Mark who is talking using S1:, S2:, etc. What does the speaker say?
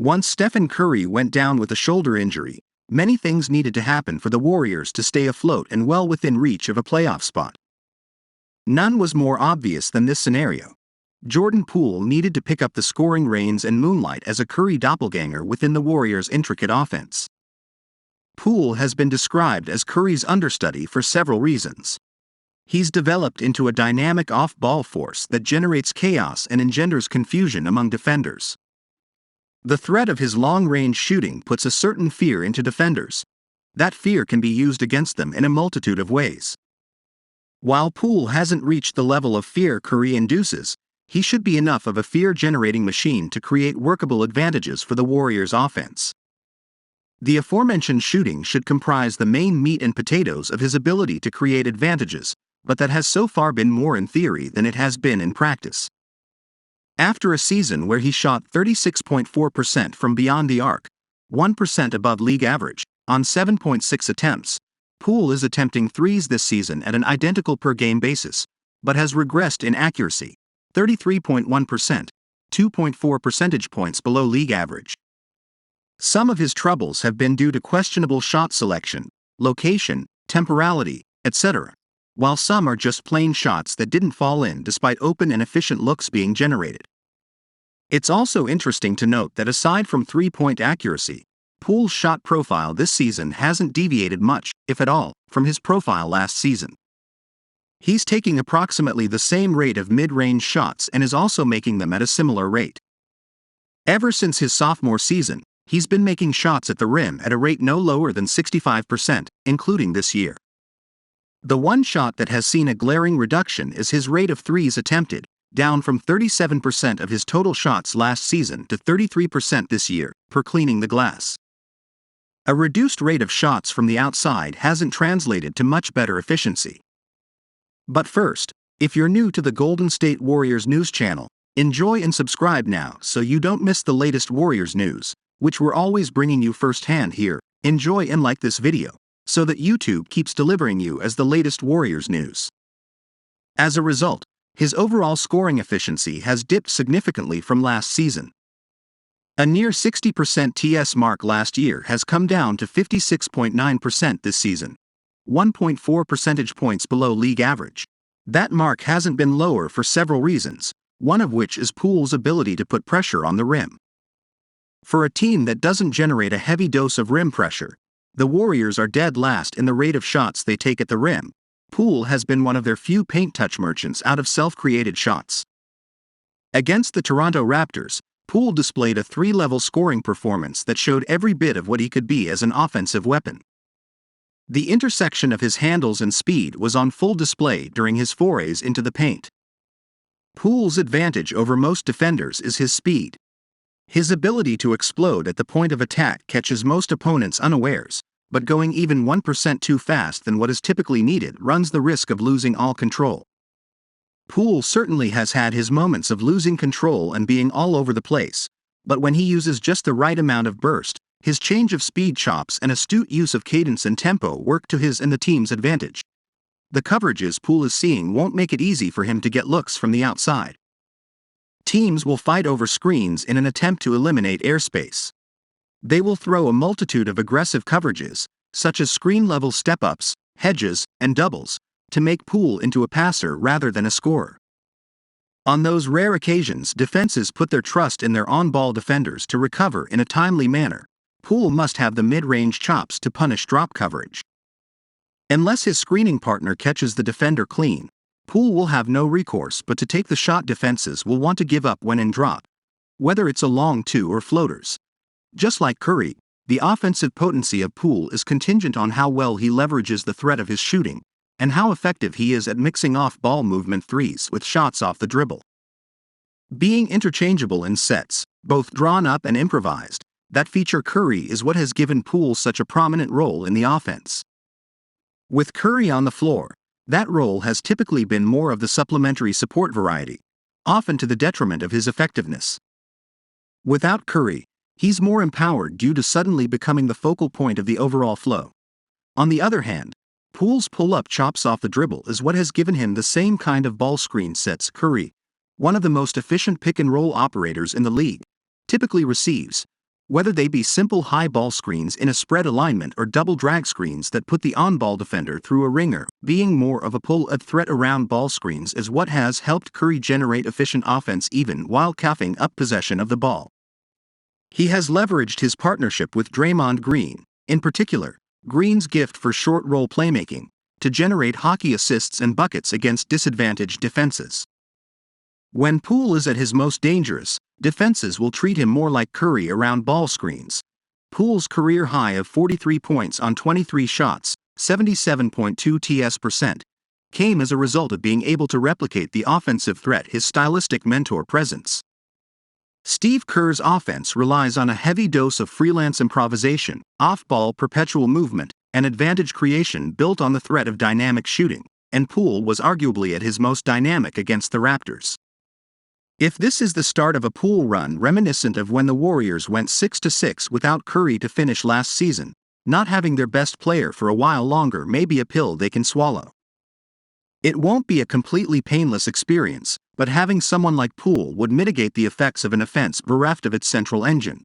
S1: Once Stephen Curry went down with a shoulder injury, many things needed to happen for the Warriors to stay afloat and well within reach of a playoff spot. None was more obvious than this scenario. Jordan Poole needed to pick up the scoring reins and moonlight as a Curry doppelganger within the Warriors' intricate offense. Poole has been described as Curry's understudy for several reasons. He's developed into a dynamic off-ball force that generates chaos and engenders confusion among defenders. The threat of his long-range shooting puts a certain fear into defenders. That fear can be used against them in a multitude of ways. While Poole hasn't reached the level of fear Curry induces, he should be enough of a fear-generating machine to create workable advantages for the Warriors' offense. The aforementioned shooting should comprise the main meat and potatoes of his ability to create advantages, but that has so far been more in theory than it has been in practice. After a season where he shot 36.4% from beyond the arc, 1% above league average, on 7.6 attempts, Poole is attempting threes this season at an identical per-game basis, but has regressed in accuracy, 33.1%, 2.4 percentage points below league average. Some of his troubles have been due to questionable shot selection, location, temporality, etc., while some are just plain shots that didn't fall in despite open and efficient looks being generated. It's also interesting to note that aside from three-point accuracy, Poole's shot profile this season hasn't deviated much, if at all, from his profile last season. He's taking approximately the same rate of mid-range shots and is also making them at a similar rate. Ever since his sophomore season, he's been making shots at the rim at a rate no lower than 65%, including this year. The one shot that has seen a glaring reduction is his rate of threes attempted, down from 37% of his total shots last season to 33% this year, per Cleaning the Glass. A reduced rate of shots from the outside hasn't translated to much better efficiency. But first, if you're new to the Golden State Warriors news channel, enjoy and subscribe now so you don't miss the latest Warriors news, which we're always bringing you firsthand here. Enjoy and like this video, so that YouTube keeps delivering you as the latest Warriors news. As a result, his overall scoring efficiency has dipped significantly from last season. A near 60% TS mark last year has come down to 56.9% this season, 1.4 percentage points below league average. That mark hasn't been lower for several reasons, one of which is Poole's ability to put pressure on the rim. For a team that doesn't generate a heavy dose of rim pressure, the Warriors are dead last in the rate of shots they take at the rim. Poole has been one of their few paint touch merchants out of self-created shots. Against the Toronto Raptors, Poole displayed a three-level scoring performance that showed every bit of what he could be as an offensive weapon. The intersection of his handles and speed was on full display during his forays into the paint. Poole's advantage over most defenders is his speed. His ability to explode at the point of attack catches most opponents unawares, but going even 1% too fast than what is typically needed runs the risk of losing all control. Poole certainly has had his moments of losing control and being all over the place, but when he uses just the right amount of burst, his change of speed chops and astute use of cadence and tempo work to his and the team's advantage. The coverages Poole is seeing won't make it easy for him to get looks from the outside. Teams will fight over screens in an attempt to eliminate airspace. They will throw a multitude of aggressive coverages, such as screen-level step-ups, hedges, and doubles, to make Poole into a passer rather than a scorer. On those rare occasions defenses put their trust in their on-ball defenders to recover in a timely manner, Poole must have the mid-range chops to punish drop coverage. Unless his screening partner catches the defender clean, Poole will have no recourse but to take the shot defenses will want to give up when in drop, whether it's a long two or floaters. Just like Curry, the offensive potency of Poole is contingent on how well he leverages the threat of his shooting, and how effective he is at mixing off-ball movement threes with shots off the dribble. Being interchangeable in sets, both drawn up and improvised, that feature Curry is what has given Poole such a prominent role in the offense. With Curry on the floor, that role has typically been more of the supplementary support variety, often to the detriment of his effectiveness. Without Curry, he's more empowered due to suddenly becoming the focal point of the overall flow. On the other hand, Poole's pull-up chops off the dribble is what has given him the same kind of ball screen sets Curry, one of the most efficient pick-and-roll operators in the league, typically receives, Whether they be simple high ball screens in a spread alignment or double drag screens that put the on-ball defender through a ringer, being more of a pull-up threat around ball screens is what has helped Curry generate efficient offense even while coughing up possession of the ball. He has leveraged his partnership with Draymond Green, in particular, Green's gift for short roll playmaking, to generate hockey assists and buckets against disadvantaged defenses. When Poole is at his most dangerous, defenses will treat him more like Curry around ball screens. Poole's career high of 43 points on 23 shots, 77.2 TS%, came as a result of being able to replicate the offensive threat his stylistic mentor presents. Steve Kerr's offense relies on a heavy dose of freelance improvisation, off-ball perpetual movement, and advantage creation built on the threat of dynamic shooting, and Poole was arguably at his most dynamic against the Raptors. If this is the start of a Poole run reminiscent of when the Warriors went 6-6 without Curry to finish last season, not having their best player for a while longer may be a pill they can swallow. It won't be a completely painless experience, but having someone like Poole would mitigate the effects of an offense bereft of its central engine.